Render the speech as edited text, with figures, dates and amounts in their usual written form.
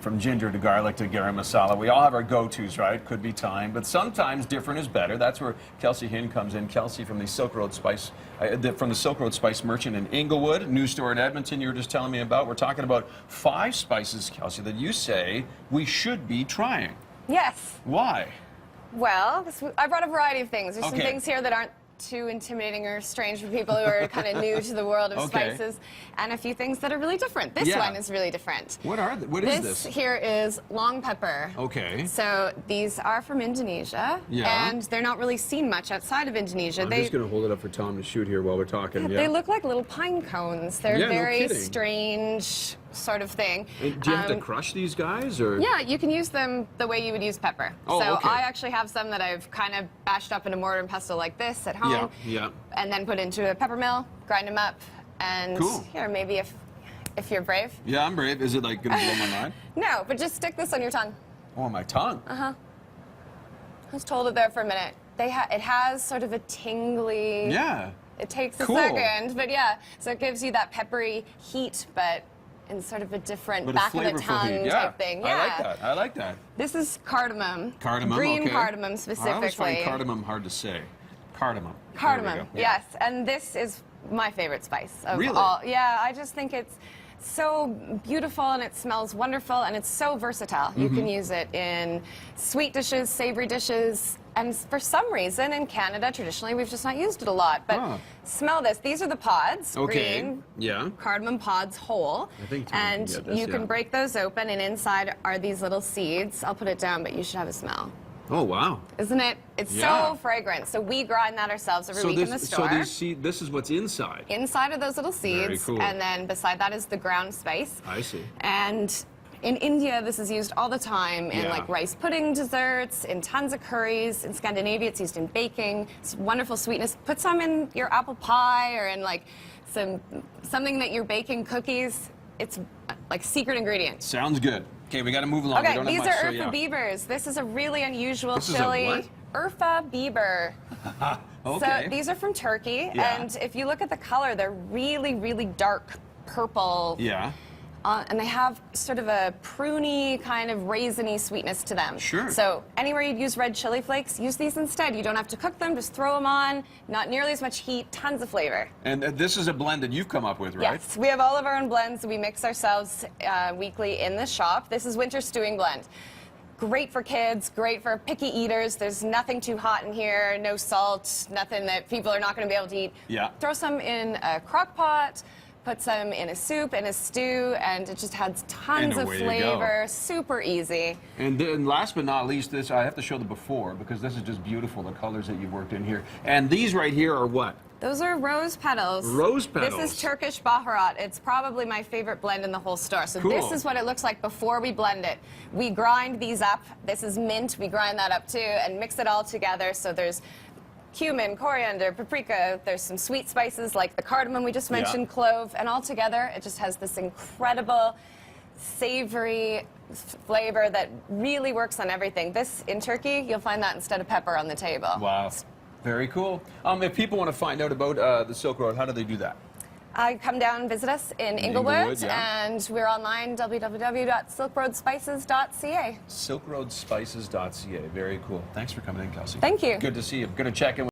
From ginger to garlic to garam masala, we all have our go-tos, right? Could be thyme, but sometimes different is better. That's where Kelsey Hinn comes in. Kelsey from the Silk Road Spice, Merchant in Inglewood, new store in Edmonton. You were just telling me about. We're talking about 5 spices, Kelsey, that you say we should be trying. Yes. Why? Well, I brought a variety of things. There's some Okay. things here that aren't too intimidating or strange for people who are kind of new to the world of spices, and a few things that are really different. This one is really different. What is this? This here is long pepper. Okay. So these are from Indonesia, and they're not really seen much outside of Indonesia. I'm just going to hold it up for Tom to shoot here while we're talking. They look like little pine cones. They're no very kidding. strange sort of thing. Do you have to crush these guys, or? Yeah, you can use them the way you would use pepper. Oh, so okay. I actually have some that I've kind of bashed up in a mortar and pestle like this at home. Yeah. And then put into a pepper mill, grind them up, and here, maybe if you're brave. Yeah, I'm brave. Is it like going to blow my mind? No, but just stick this on your tongue. Oh, my tongue. Just hold it there for a minute. It has sort of a tingly. Yeah. It takes a second, but yeah. So it gives you that peppery heat, but in sort of a different back of the tongue type thing. Yeah. I like that. I like that. This is cardamom. Cardamom, green cardamom specifically. I always find cardamom hard to say. Cardamom. Cardamom, yes. And this is my favorite spice of Really? all. Yeah, I just think it's so beautiful and it smells wonderful and it's so versatile. You can use it in sweet dishes, savory dishes, and for some reason in Canada, traditionally, we've just not used it a lot. But smell this. These are the pods. Green. Cardamom pods whole. I think and you can break those open, and inside are these little seeds. I'll put it down, but you should have a smell. Oh, wow. Isn't it? It's so fragrant. So we grind that ourselves every week in the store. So this is what's inside. Inside of those little seeds. Very cool. And then beside that is the ground spice. I see. And in India, this is used all the time in like rice pudding desserts, in tons of curries. In Scandinavia, it's used in baking. It's wonderful sweetness. Put some in your apple pie or in like something that you're baking, cookies. It's like secret ingredient. Sounds good. Okay, we got to move along. Okay, these are Urfa beavers. This is a really unusual chili. This is a what? Urfa beaver. Okay. So these are from Turkey, and if you look at the color, they're really, really dark purple. Yeah. And they have sort of a pruny, kind of raisiny sweetness to them. Sure. So anywhere you'd use red chili flakes, use these instead. You don't have to cook them, just throw them on. Not nearly as much heat, tons of flavor. And this is a blend that you've come up with, right? Yes, we have all of our own blends that we mix ourselves weekly in the shop. This is winter stewing blend. Great for kids, great for picky eaters. There's nothing too hot in here, no salt, nothing that people are not going to be able to eat. Yeah. Throw some in a crock pot. Put some in a soup, in a stew, and it just has tons of flavor. Super easy. And then last but not least, this I have to show the before because this is just beautiful, the colors that you've worked in here. And these right here are what? Those are rose petals. Rose petals. This is Turkish Baharat. It's probably my favorite blend in the whole store. So this is what it looks like before we blend it. We grind these up. This is mint. We grind that up too and mix it all together. So there's cumin, coriander, paprika, there's some sweet spices like the cardamom we just mentioned, clove, and all together it just has this incredible savory flavor that really works on everything. This, in Turkey, you'll find that instead of pepper on the table. Wow. Very cool. If people want to find out about the Silk Road, how do they do that? Come down and visit us in Inglewood, and we're online, www.silkroadspices.ca. Silkroadspices.ca. Very cool. Thanks for coming in, Kelsey. Thank you. Good to see you. I'm going to check in with